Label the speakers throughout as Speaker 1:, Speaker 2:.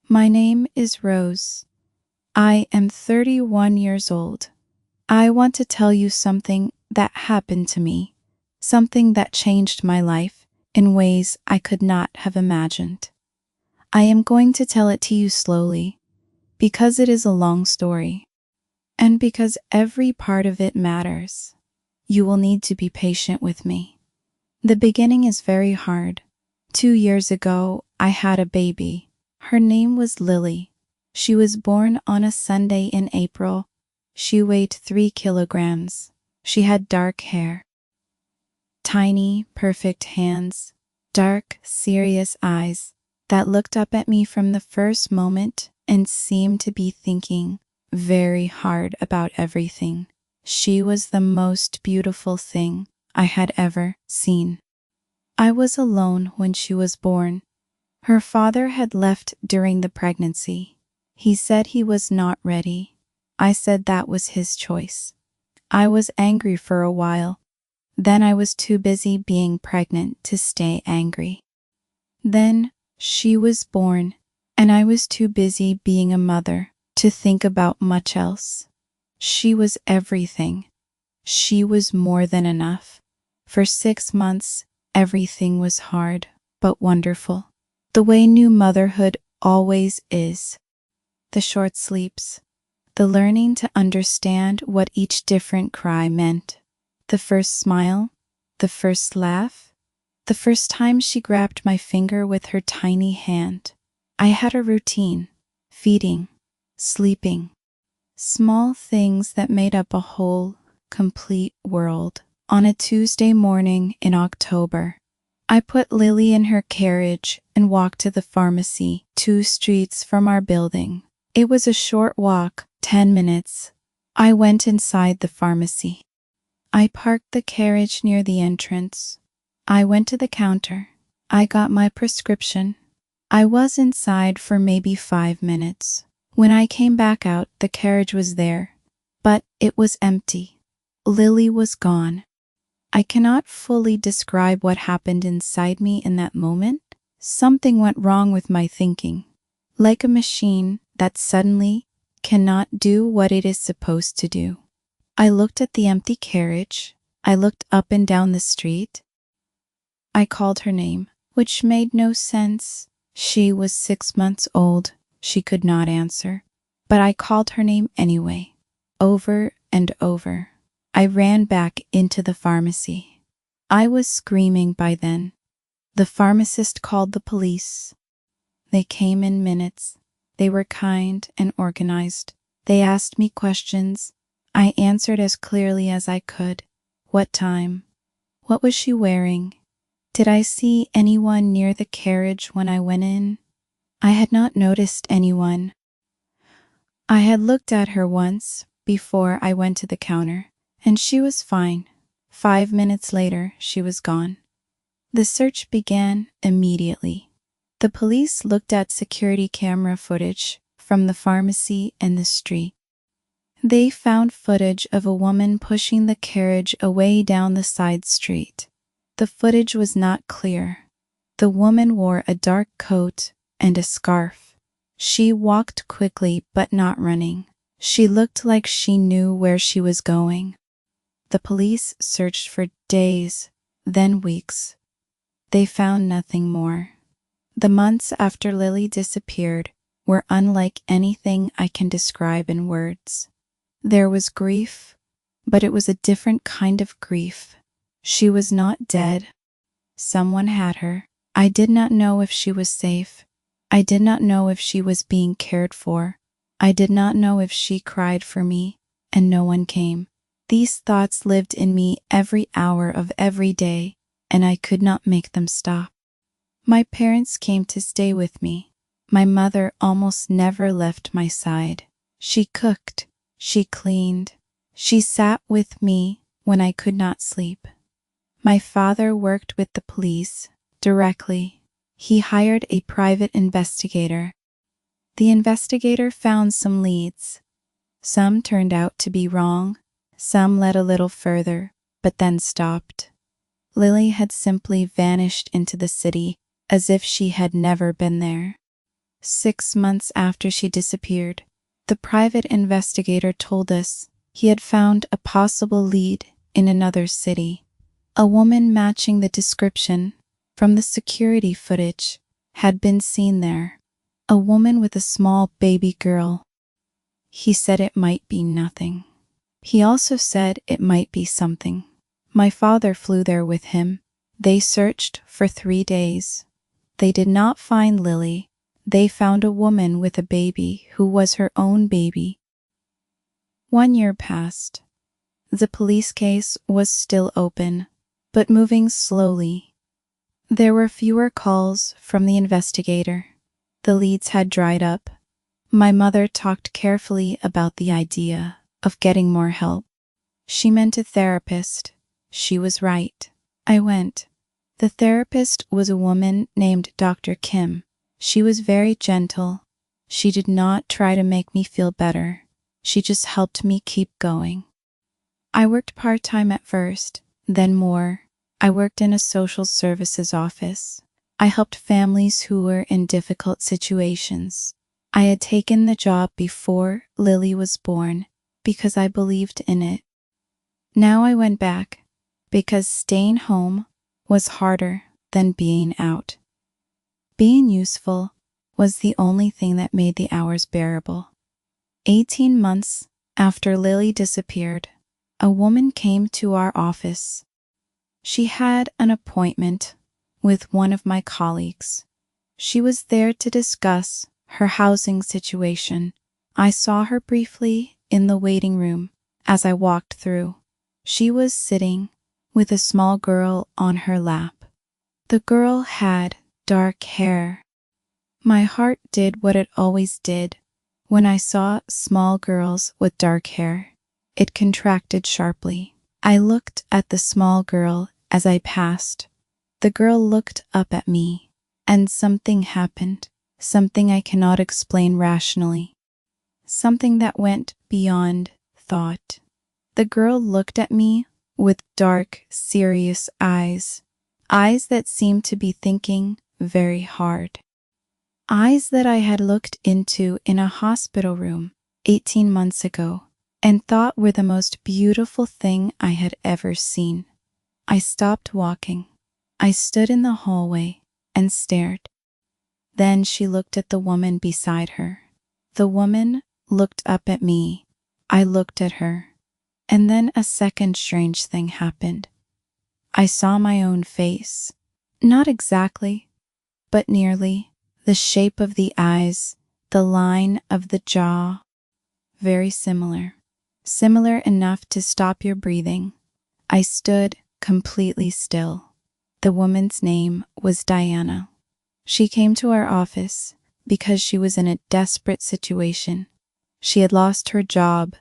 Speaker 1: My name is Rose. I am 31 years old. I want to tell you something that happened to me, something that changed my life in ways I could not have imagined. I am going to tell it to you slowly, because it is a long story, and because every part of it matters. You will need to be patient with me. The beginning is very hard. 2 years ago, I had a baby. Her name was Lily. She was born on a Sunday in April. She weighed 3 kilograms. She had dark hair, tiny, perfect hands, dark, serious eyes that looked up at me from the first moment and seemed to be thinking very hard about everything. She was the most beautiful thing I had ever seen. I was alone when she was born. Her father had left during the pregnancy. He said he was not ready. I said that was his choice. I was angry for a while. Then I was too busy being pregnant to stay angry. Then she was born, and I was too busy being a mother to think about much else. She was everything. She was more than enough. For 6 months, everything was hard, but wonderful. The way new motherhood always is. The short sleeps, the learning to understand what each different cry meant, the first smile, the first laugh, the first time she grabbed my finger with her tiny hand. I had a routine, feeding, sleeping, small things that made up a whole, complete world. On a Tuesday morning in October, I put Lily in her carriage and walked to the pharmacy 2 streets from our building. It was a short walk, 10 minutes. I went inside the pharmacy. I parked the carriage near the entrance. I went to the counter. I got my prescription. I was inside for maybe 5 minutes. When I came back out, the carriage was there, but it was empty. Lily was gone. I cannot fully describe what happened inside me in that moment. Something went wrong with my thinking. Like a machine that suddenly cannot do what it is supposed to do. I looked at the empty carriage. I looked up and down the street. I called her name, which made no sense. She was 6 months old. She could not answer. But I called her name anyway, over and over. I ran back into the pharmacy. I was screaming by then. The pharmacist called the police. They came in minutes. They were kind and organized. They asked me questions. I answered as clearly as I could. What time? What was she wearing? Did I see anyone near the carriage when I went in? I had not noticed anyone. I had looked at her once before I went to the counter, and she was fine. 5 minutes later, she was gone. The search began immediately. The police looked at security camera footage from the pharmacy and the street. They found footage of a woman pushing the carriage away down the side street. The footage was not clear. The woman wore a dark coat and a scarf. She walked quickly but not running. She looked like she knew where she was going. The police searched for days, then weeks. They found nothing more. The months after Lily disappeared were unlike anything I can describe in words. There was grief, but it was a different kind of grief. She was not dead. Someone had her. I did not know if she was safe. I did not know if she was being cared for. I did not know if she cried for me, and no one came. These thoughts lived in me every hour of every day, and I could not make them stop. My parents came to stay with me. My mother almost never left my side. She cooked, she cleaned, she sat with me when I could not sleep. My father worked with the police directly. He hired a private investigator. The investigator found some leads. Some turned out to be wrong. Some led a little further, but then stopped. Lily had simply vanished into the city as if she had never been there. 6 months after she disappeared, the private investigator told us he had found a possible lead in another city. A woman matching the description from the security footage had been seen there. A woman with a small baby girl. He said it might be nothing. He also said it might be something. My father flew there with him. They searched for 3 days. They did not find Lily. They found a woman with a baby who was her own baby. 1 year passed. The police case was still open, but moving slowly. There were fewer calls from the investigator. The leads had dried up. My mother talked carefully about the idea of getting more help. She meant a therapist. She was right. I went. The therapist was a woman named Dr. Kim. She was very gentle. She did not try to make me feel better. She just helped me keep going. I worked part-time at first, then more. I worked in a social services office. I helped families who were in difficult situations. I had taken the job before Lily was born because I believed in it. Now I went back because staying home was harder than being out. Being useful was the only thing that made the hours bearable. 18 months after Lily disappeared, a woman came to our office. She had an appointment with one of my colleagues. She was there to discuss her housing situation. I saw her briefly in the waiting room as I walked through. She was sitting with a small girl on her lap. The girl had dark hair. My heart did what it always did when I saw small girls with dark hair. It contracted sharply. I looked at the small girl as I passed. The girl looked up at me, and something happened, something I cannot explain rationally, something that went beyond thought. The girl looked at me with dark, serious eyes, eyes that seemed to be thinking very hard. Eyes that I had looked into in a hospital room 18 months ago and thought were the most beautiful thing I had ever seen. I stopped walking. I stood in the hallway and stared. Then she looked at the woman beside her. The woman looked up at me. I looked at her. And then a second strange thing happened. I saw my own face. Not exactly, but nearly. The shape of the eyes, the line of the jaw. Very similar. Similar enough to stop your breathing. I stood completely still. The woman's name was Diana. She came to our office because she was in a desperate situation. She had lost her job.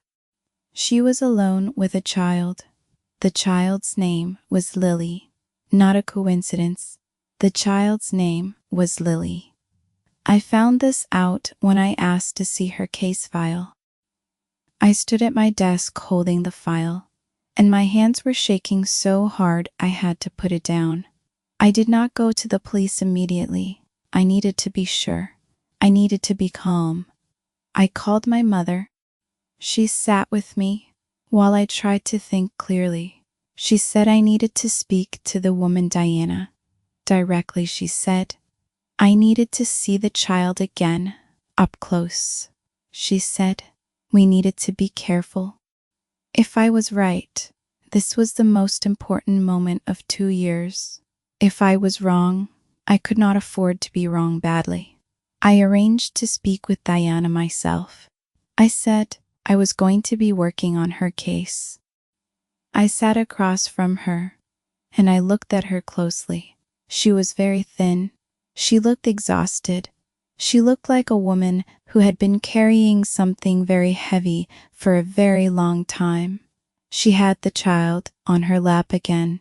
Speaker 1: She was alone with a child. The child's name was Lily. Not a coincidence. The child's name was Lily. I found this out when I asked to see her case file. I stood at my desk holding the file, and my hands were shaking so hard I had to put it down. I did not go to the police immediately. I needed to be sure. I needed to be calm. I called my mother. She sat with me while I tried to think clearly. She said I needed to speak to the woman Diana. Directly, she said, I needed to see the child again, up close. She said we needed to be careful. If I was right, this was the most important moment of 2 years. If I was wrong, I could not afford to be wrong badly. I arranged to speak with Diana myself. I said I was going to be working on her case. I sat across from her, and I looked at her closely. She was very thin. She looked exhausted. She looked like a woman who had been carrying something very heavy for a very long time. She had the child on her lap again.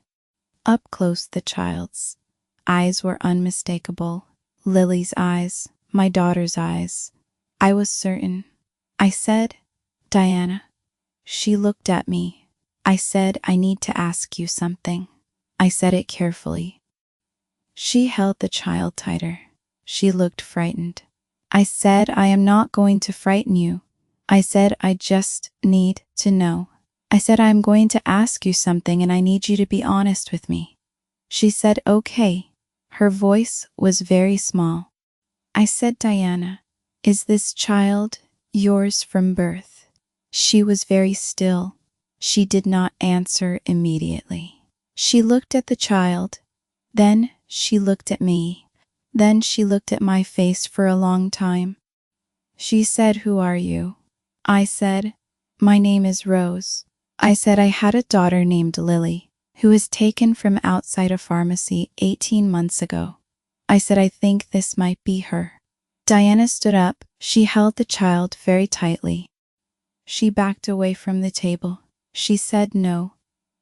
Speaker 1: Up close, the child's eyes were unmistakable. Lily's eyes, my daughter's eyes. I was certain. I said, Diana. She looked at me. I said, I need to ask you something. I said it carefully. She held the child tighter. She looked frightened. I said I am not going to frighten you. I said I just need to know. I said I am going to ask you something and I need you to be honest with me. She said, okay. Her voice was very small. I said, Diana, is this child yours from birth? She was very still. She did not answer immediately. She looked at the child. Then she looked at me. Then she looked at my face for a long time. She said, who are you? I said, my name is Rose. I said I had a daughter named Lily, who was taken from outside a pharmacy 18 months ago. I said I think this might be her. Diana stood up. She held the child very tightly. She backed away from the table. She said no.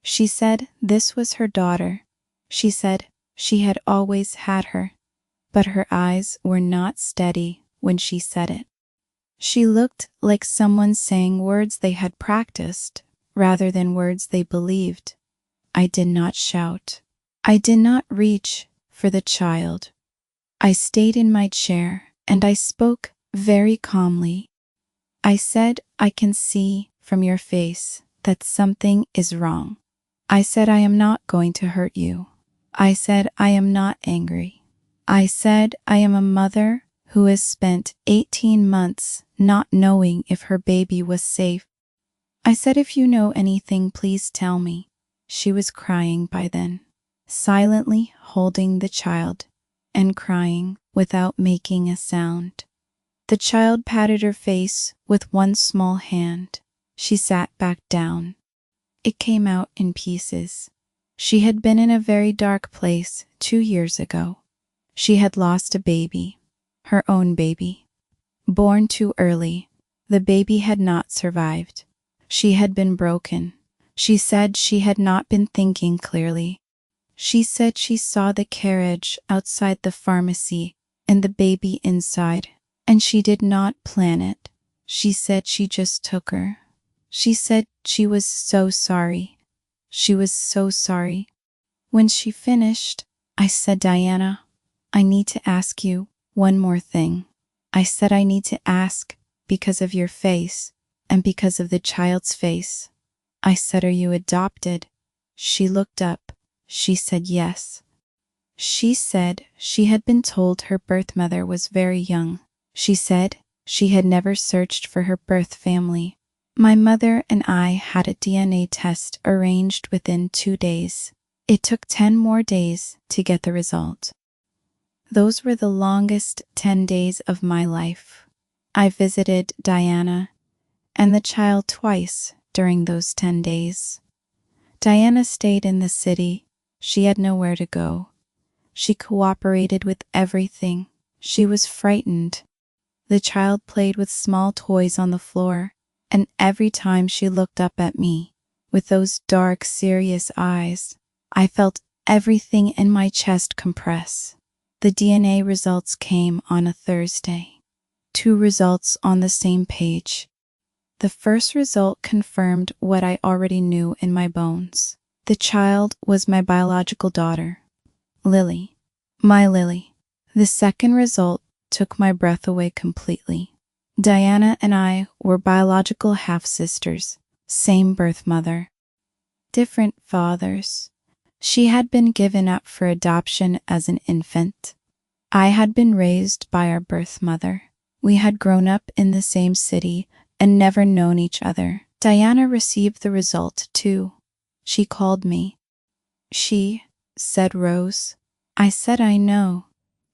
Speaker 1: She said this was her daughter. She said she had always had her, but her eyes were not steady when she said it. She looked like someone saying words they had practiced rather than words they believed. I did not shout. I did not reach for the child. I stayed in my chair and I spoke very calmly. I said, I can see from your face that something is wrong. I said, I am not going to hurt you. I said, I am not angry. I said, I am a mother who has spent 18 months not knowing if her baby was safe. I said, if you know anything, please tell me. She was crying by then, silently holding the child and crying without making a sound. The child patted her face with one small hand. She sat back down. It came out in pieces. She had been in a very dark place 2 years ago. She had lost a baby, her own baby. Born too early, the baby had not survived. She had been broken. She said she had not been thinking clearly. She said she saw the carriage outside the pharmacy and the baby inside, and she did not plan it. She said she just took her. She said she was so sorry. She was so sorry. When she finished, I said, Diana, I need to ask you one more thing. I said I need to ask because of your face and because of the child's face. I said, are you adopted? She looked up. She said yes. She said she had been told her birth mother was very young. She said she had never searched for her birth family. My mother and I had a DNA test arranged within 2 days. It took 10 more days to get the result. Those were the longest 10 days of my life. I visited Diana and the child twice during those 10 days. Diana stayed in the city. She had nowhere to go. She cooperated with everything. She was frightened. The child played with small toys on the floor, and every time she looked up at me with those dark, serious eyes, I felt everything in my chest compress. The DNA results came on a Thursday. 2 results on the same page. The first result confirmed what I already knew in my bones. The child was my biological daughter, Lily. My Lily. The second result took my breath away completely. Diana and I were biological half-sisters, same birth mother, different fathers. She had been given up for adoption as an infant. I had been raised by our birth mother. We had grown up in the same city and never known each other. Diana received the result too. She called me. She said, Rose. I said, I know.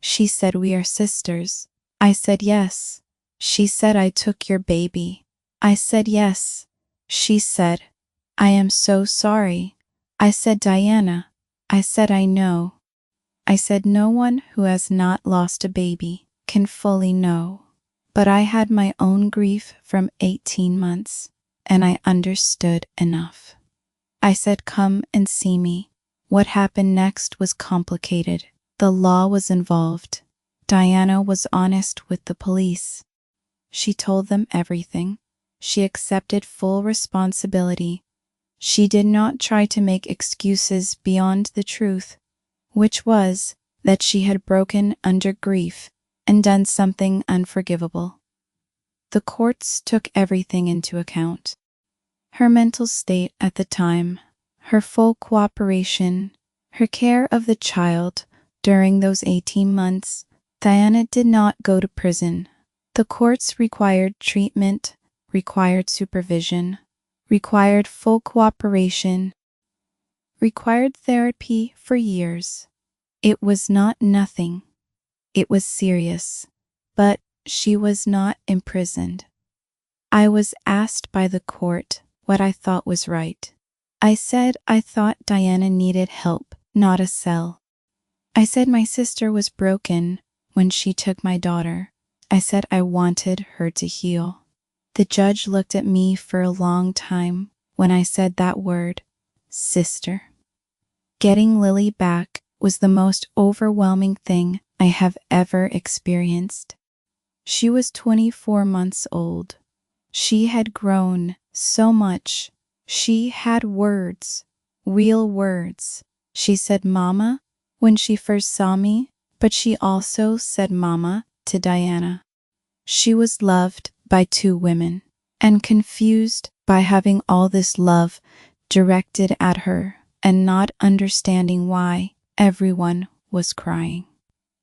Speaker 1: She said, we are sisters. I said, yes. She said, I took your baby. I said, yes. She said, I am so sorry. I said, Diana. I said, I know. I said, no one who has not lost a baby can fully know. But I had my own grief from 18 months, and I understood enough. I said, come and see me. What happened next was complicated. The law was involved. Diana was honest with the police. She told them everything. She accepted full responsibility. She did not try to make excuses beyond the truth, which was that she had broken under grief and done something unforgivable. The courts took everything into account. Her mental state at the time, her full cooperation, her care of the child during those 18 months. Diana did not go to prison. The courts required treatment, required supervision, required full cooperation, required therapy for years. It was not nothing. It was serious. But she was not imprisoned. I was asked by the court what I thought was right. I said I thought Diana needed help, not a cell. I said my sister was broken when she took my daughter. I said I wanted her to heal. The judge looked at me for a long time when I said that word, sister. Getting Lily back was the most overwhelming thing I have ever experienced. She was 24 months old. She had grown so much. She had words, real words. She said mama when she first saw me, but she also said mama to Diana. She was loved by 2 women and confused by having all this love directed at her and not understanding why everyone was crying.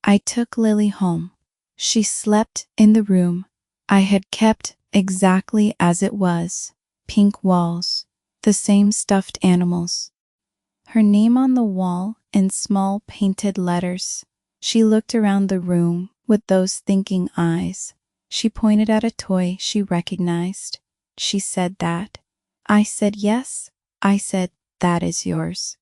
Speaker 1: I took Lily home. She slept in the room I had kept exactly as it was, pink walls, the same stuffed animals. Her name on the wall in small painted letters. She looked around the room with those thinking eyes. She pointed at a toy she recognized. She said that. I said yes. I said, that is yours.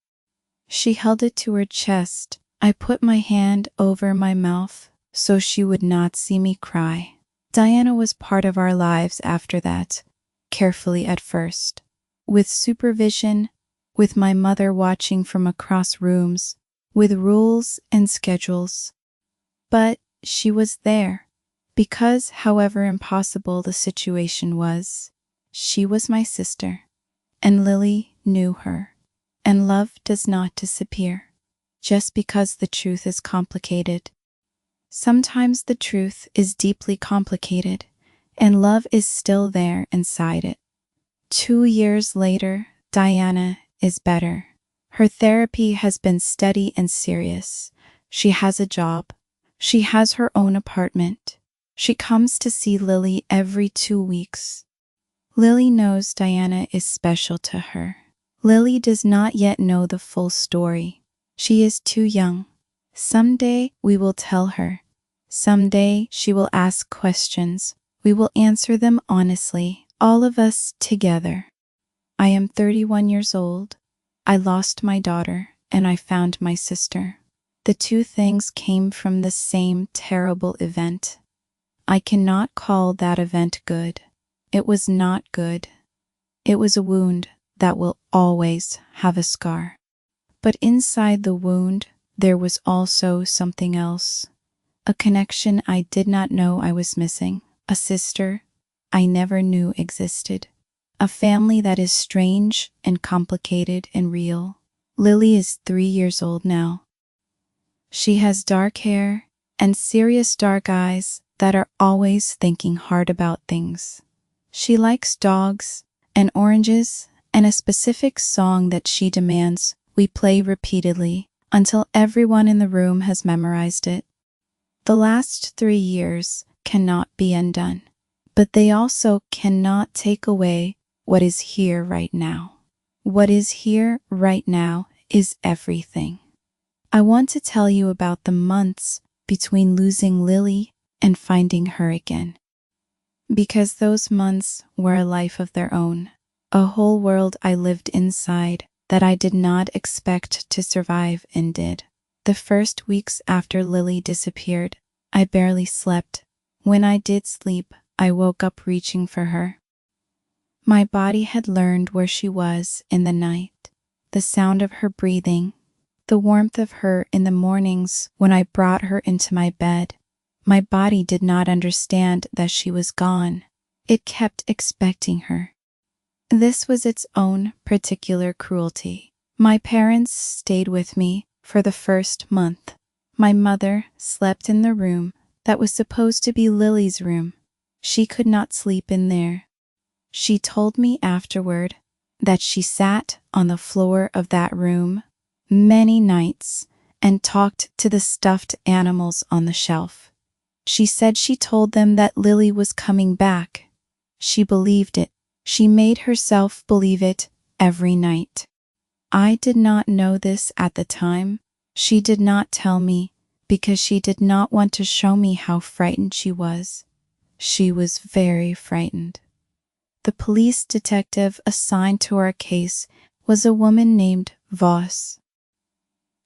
Speaker 1: She held it to her chest. I put my hand over my mouth so she would not see me cry. Diana was part of our lives after that, carefully at first, with supervision, with my mother watching from across rooms, with rules and schedules. But she was there, because however impossible the situation was, she was my sister, and Lily knew her, and love does not disappear, just because the truth is complicated. Sometimes the truth is deeply complicated, and love is still there inside it. 2 years later, Diana is better. Her therapy has been steady and serious. She has a job. She has her own apartment. She comes to see Lily every 2 weeks. Lily knows Diana is special to her. Lily does not yet know the full story. She is too young. Someday we will tell her. Someday she will ask questions. We will answer them honestly, all of us together. I am 31 years old. I lost my daughter and I found my sister. The 2 things came from the same terrible event. I cannot call that event good. It was not good. It was a wound that will always have a scar. But inside the wound, there was also something else. A connection I did not know I was missing. A sister I never knew existed. A family that is strange and complicated and real. Lily is 3 years old now. She has dark hair and serious dark eyes that are always thinking hard about things. She likes dogs and oranges and a specific song that she demands we play repeatedly until everyone in the room has memorized it. The last 3 years cannot be undone, but they also cannot take away what is here right now. What is here right now is everything. I want to tell you about the months between losing Lily and finding her again. Because those months were a life of their own, a whole world I lived inside that I did not expect to survive and did. The first weeks after Lily disappeared, I barely slept. When I did sleep, I woke up reaching for her. My body had learned where she was in the night, the sound of her breathing, the warmth of her in the mornings when I brought her into my bed. My body did not understand that she was gone. It kept expecting her. This was its own particular cruelty. My parents stayed with me for the first month. My mother slept in the room that was supposed to be Lily's room. She could not sleep in there. She told me afterward that she sat on the floor of that room many nights and talked to the stuffed animals on the shelf. She said she told them that Lily was coming back. She believed it. She made herself believe it every night. I did not know this at the time. She did not tell me because she did not want to show me how frightened she was. She was very frightened. The police detective assigned to our case was a woman named Voss.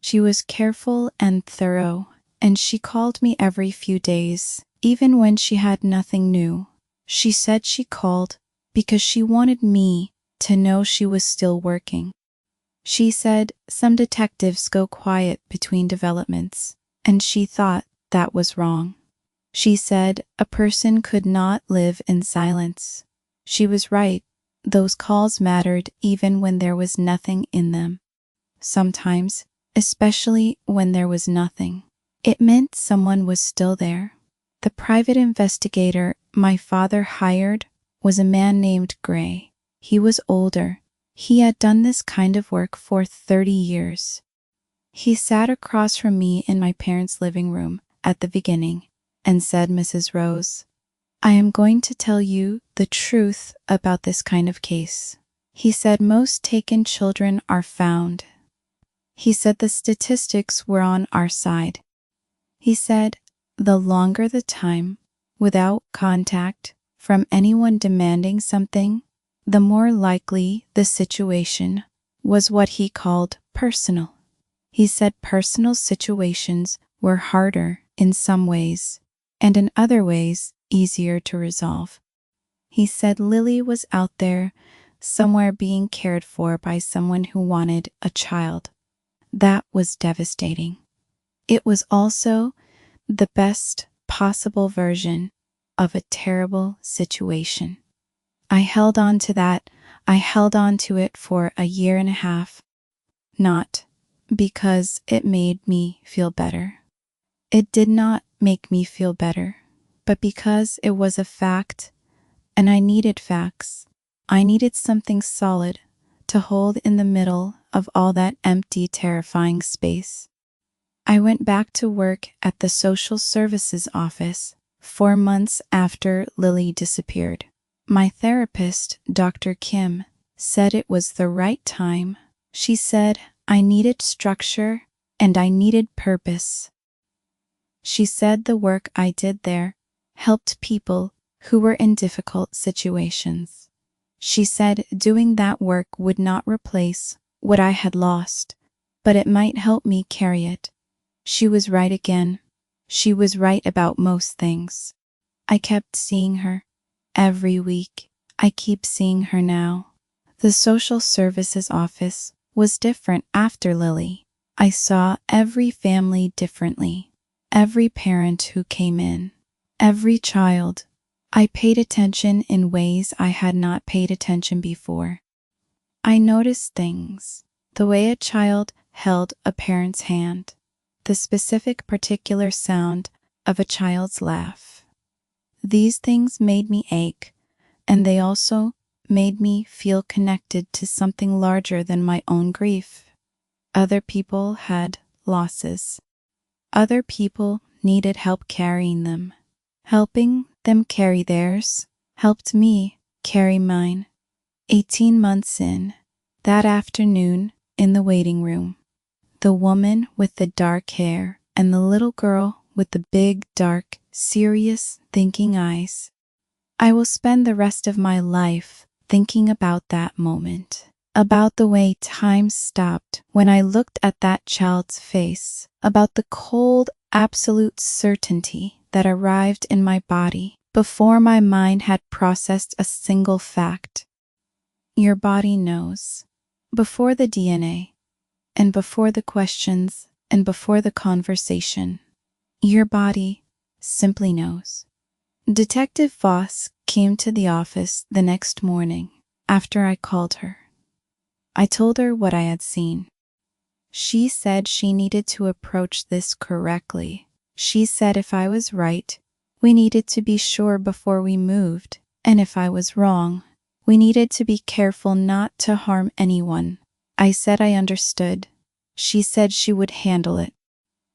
Speaker 1: She was careful and thorough, and she called me every few days, even when she had nothing new. She said she called because she wanted me to know she was still working. She said some detectives go quiet between developments, and she thought that was wrong. She said a person could not live in silence. She was right. Those calls mattered even when there was nothing in them. Sometimes, especially when there was nothing, it meant someone was still there. The private investigator my father hired was a man named Gray. He was older. He had done this kind of work for 30 years. He sat across from me in my parents' living room at the beginning and said, "Mrs. Rose, I am going to tell you the truth about this kind of case." He said most taken children are found. He said the statistics were on our side. He said the longer the time without contact from anyone demanding something, the more likely the situation was what he called personal. He said personal situations were harder in some ways, and in other ways easier to resolve. He said Lily was out there somewhere being cared for by someone who wanted a child. That was devastating. It was also the best possible version of a terrible situation. I held on to that. I held on to it for a year and a half, not because it made me feel better. It did not make me feel better, but because it was a fact, and I needed facts. I needed something solid to hold in the middle of all that empty, terrifying space. I went back to work at the social services office 4 months after Lily disappeared. My therapist, Dr. Kim, said it was the right time. She said I needed structure and I needed purpose. She said the work I did there helped people who were in difficult situations. She said doing that work would not replace what I had lost, but it might help me carry it. She was right again. She was right about most things. I kept seeing her. Every week, I keep seeing her now. The social services office was different after Lily. I saw every family differently. Every parent who came in. Every child. I paid attention in ways I had not paid attention before. I noticed things. The way a child held a parent's hand. The specific particular sound of a child's laugh. These things made me ache, and they also made me feel connected to something larger than my own grief. Other people had losses. Other people needed help carrying them. Helping them carry theirs helped me carry mine. 18 months in, that afternoon in the waiting room, the woman with the dark hair and the little girl with the big, dark, serious, thinking eyes. I will spend the rest of my life thinking about that moment, about the way time stopped when I looked at that child's face, about the cold, absolute certainty that arrived in my body before my mind had processed a single fact. Your body knows. Before the DNA, and before the questions, and before the conversation, your body simply knows. Detective Voss came to the office the next morning after I called her. I told her what I had seen. She said she needed to approach this correctly. She said if I was right, we needed to be sure before we moved, and if I was wrong, we needed to be careful not to harm anyone. I said I understood. She said she would handle it.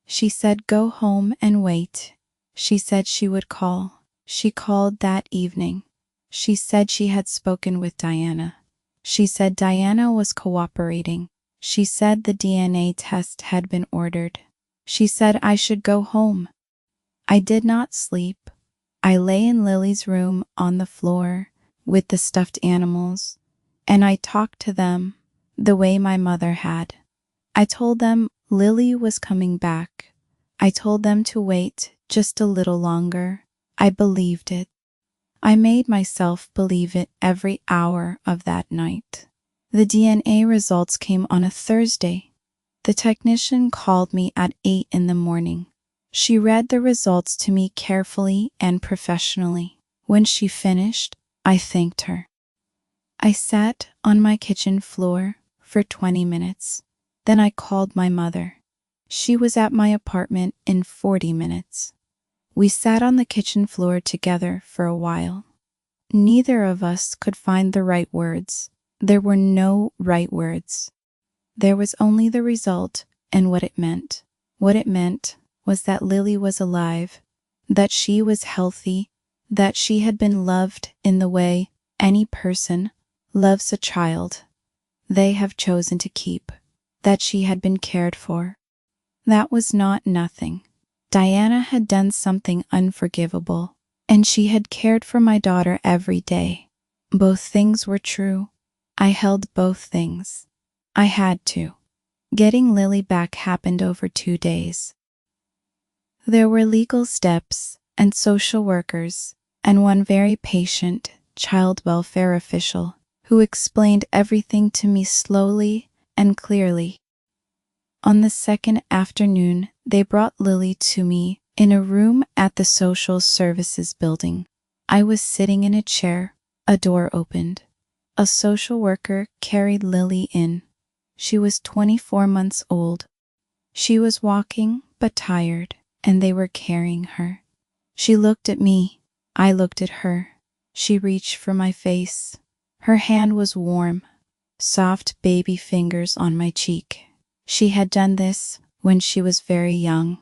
Speaker 1: She said go home and wait. She said she would call. She called that evening. She said she had spoken with Diana. She said Diana was cooperating. She said the DNA test had been ordered. She said I should go home. I did not sleep. I lay in Lily's room on the floor with the stuffed animals, and I talked to them the way my mother had. I told them Lily was coming back. I told them to wait just a little longer. I believed it. I made myself believe it every hour of that night. The DNA results came on a Thursday. The technician called me at 8 in the morning. She read the results to me carefully and professionally. When she finished, I thanked her. I sat on my kitchen floor for 20 minutes. Then I called my mother. She was at my apartment in 40 minutes. We sat on the kitchen floor together for a while. Neither of us could find the right words. There were no right words. There was only the result and what it meant. What it meant was that Lily was alive, that she was healthy, that she had been loved in the way any person loves a child they have chosen to keep, that she had been cared for. That was not nothing. Diana had done something unforgivable, and she had cared for my daughter every day. Both things were true. I held both things. I had to. Getting Lily back happened over 2 days. There were legal steps and social workers and one very patient child welfare official who explained everything to me slowly and clearly. On the second afternoon, they brought Lily to me in a room at the social services building. I was sitting in a chair. A door opened. A social worker carried Lily in. She was 24 months old. She was walking but tired, and they were carrying her. She looked at me. I looked at her. She reached for my face. Her hand was warm, soft baby fingers on my cheek. She had done this when she was very young.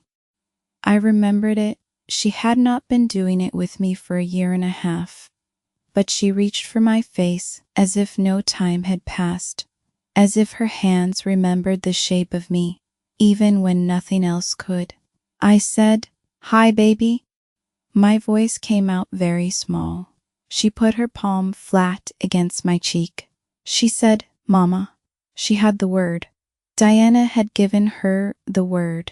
Speaker 1: I remembered it. She had not been doing it with me for a year and a half, but she reached for my face as if no time had passed, as if her hands remembered the shape of me, even when nothing else could. I said, "Hi, baby." My voice came out very small. She put her palm flat against my cheek. She said, "Mama." She had the word. Diana had given her the word.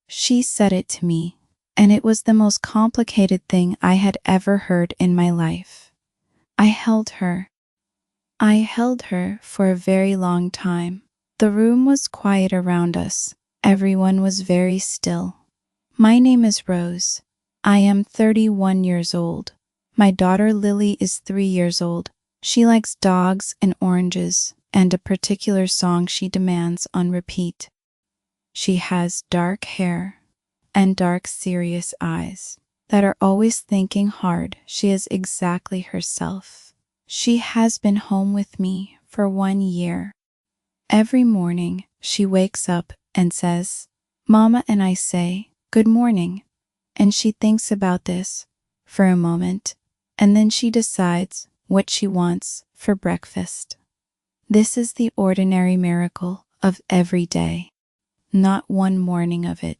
Speaker 1: She said it to me, and it was the most complicated thing I had ever heard in my life. I held her. I held her for a very long time. The room was quiet around us. Everyone was very still. My name is Rose. I am 31 years old. My daughter Lily is 3 years old. She likes dogs and oranges and a particular song she demands on repeat. She has dark hair and dark, serious eyes that are always thinking hard. She is exactly herself. She has been home with me for 1 year. Every morning she wakes up and says, "Mama," and I say, "Good morning." And she thinks about this for a moment, and then she decides what she wants for breakfast. This is the ordinary miracle of every day. Not one morning of it.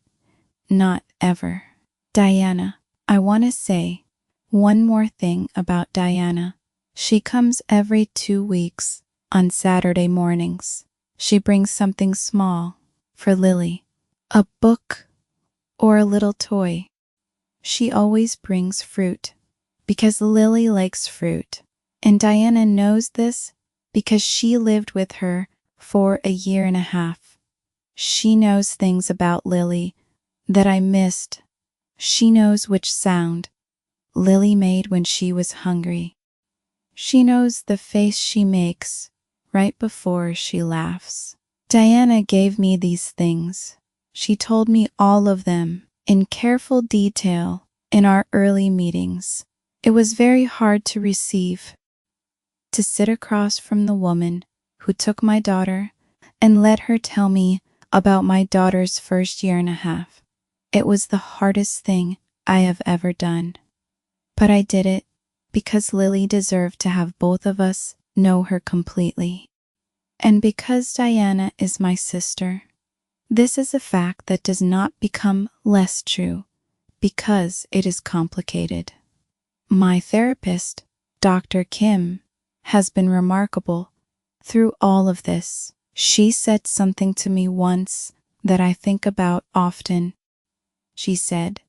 Speaker 1: Not ever. Diana. I want to say one more thing about Diana. She comes every 2 weeks on Saturday mornings. She brings something small for Lily, a book or a little toy. She always brings fruit because Lily likes fruit. And Diana knows this because she lived with her for a year and a half. She knows things about Lily that I missed. She knows which sound Lily made when she was hungry. She knows the face she makes right before she laughs. Diana gave me these things. She told me all of them in careful detail in our early meetings. It was very hard to receive, to sit across from the woman who took my daughter and let her tell me about my daughter's first year and a half. It was the hardest thing I have ever done. But I did it because Lily deserved to have both of us know her completely. And because Diana is my sister. This is a fact that does not become less true because it is complicated. My therapist, Dr. Kim, has been remarkable through all of this. She said something to me once that I think about often. She said,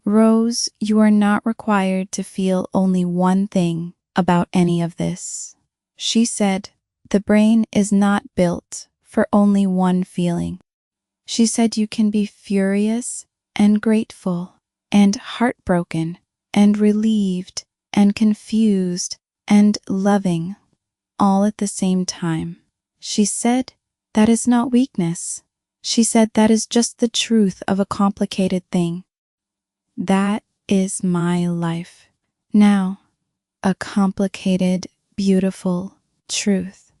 Speaker 1: "Rose, you are not required to feel only one thing about any of this." She said, "The brain is not built for only one feeling." She said you can be furious and grateful and heartbroken and relieved and confused and loving all at the same time. She said that is not weakness. She said that is just the truth of a complicated thing. That is my life. Now, a complicated, beautiful truth.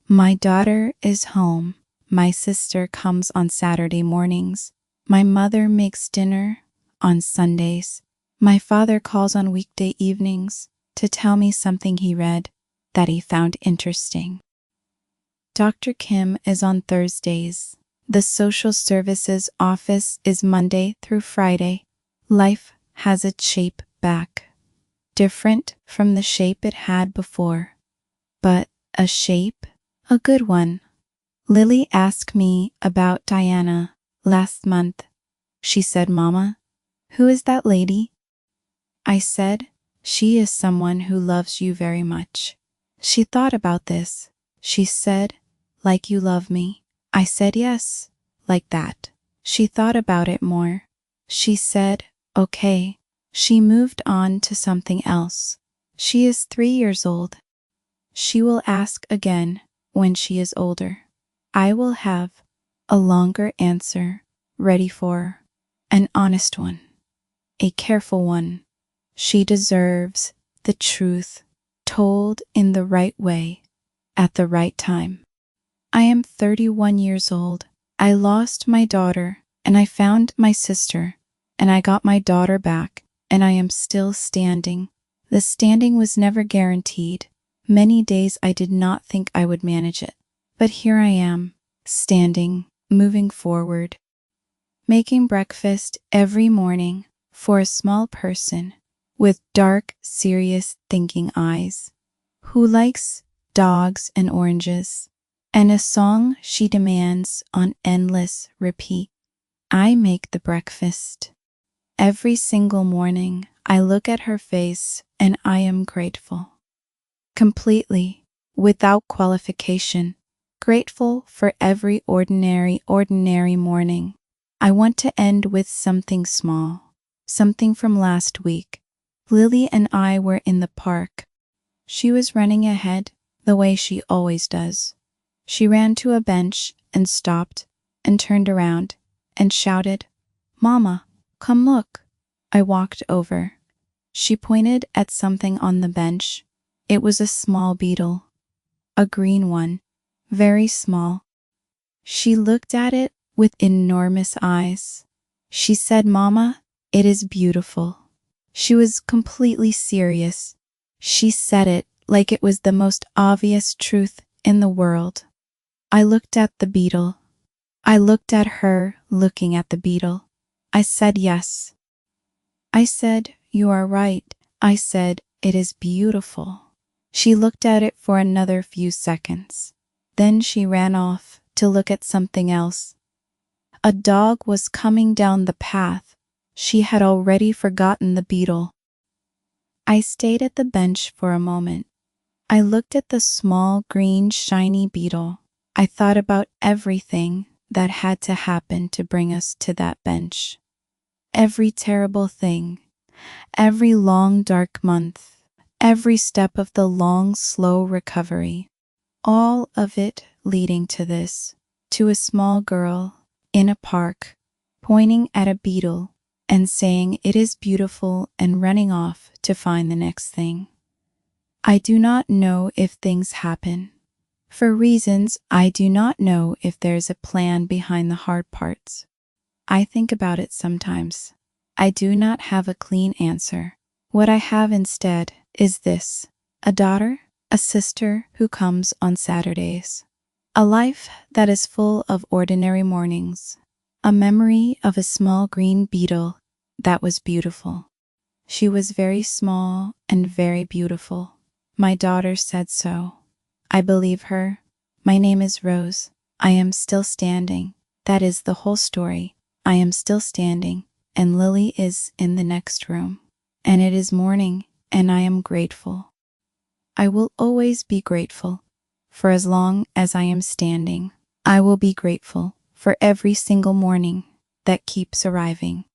Speaker 1: My daughter is home. My sister comes on Saturday mornings. My mother makes dinner on Sundays. My father calls on weekday evenings to tell me something he read that he found interesting. Dr. Kim is on Thursdays. The social services office is Monday through Friday. Life has its shape back, different from the shape it had before, but a shape, a good one. Lily asked me about Diana last month. She said, "Mama, who is that lady?" I said, "She is someone who loves you very much." She thought about this. She said, "Like you love me?" I said, "Yes, like that." She thought about it more. She said, "Okay." She moved on to something else. She is 3 years old. She will ask again when she is older. I will have a longer answer ready for her, an honest one, a careful one. She deserves the truth told in the right way at the right time. I am 31 years old. I lost my daughter and I found my sister and I got my daughter back and I am still standing. The standing was never guaranteed. Many days I did not think I would manage it. But here I am, standing, moving forward, making breakfast every morning for a small person with dark, serious thinking eyes, who likes dogs and oranges, and a song she demands on endless repeat. I make the breakfast. Every single morning I look at her face and I am grateful. Completely, without qualification. Grateful for every ordinary morning. I want to end with something small, something from last week. Lily and I were in the park. She was running ahead the way she always does. She ran to a bench and stopped and turned around and shouted, "Mama, come look." I walked over. She pointed at something on the bench. It was a small beetle, a green one. Very small. She looked at it with enormous eyes. She said, "Mama, it is beautiful." She was completely serious. She said it like it was the most obvious truth in the world. I looked at the beetle. I looked at her looking at the beetle. I said, "Yes." I said, "You are right." I said, "It is beautiful." She looked at it for another few seconds. Then she ran off to look at something else. A dog was coming down the path. She had already forgotten the beetle. I stayed at the bench for a moment. I looked at the small, green, shiny beetle. I thought about everything that had to happen to bring us to that bench. Every terrible thing, every long, dark month, every step of the long, slow recovery. All of it leading to this, to a small girl in a park, pointing at a beetle and saying it is beautiful and running off to find the next thing. I do not know if things happen. For reasons I do not know if there's a plan behind the hard parts. I think about it sometimes. I do not have a clean answer. What I have instead is this: a daughter, a sister who comes on Saturdays, a life that is full of ordinary mornings, a memory of a small green beetle that was beautiful. She was very small and very beautiful. My daughter said so. I believe her. My name is Rose. I am still standing. That is the whole story. I am still standing, and Lily is in the next room. And it is morning, and I am grateful. I will always be grateful. For as long as I am standing, I will be grateful for every single morning that keeps arriving.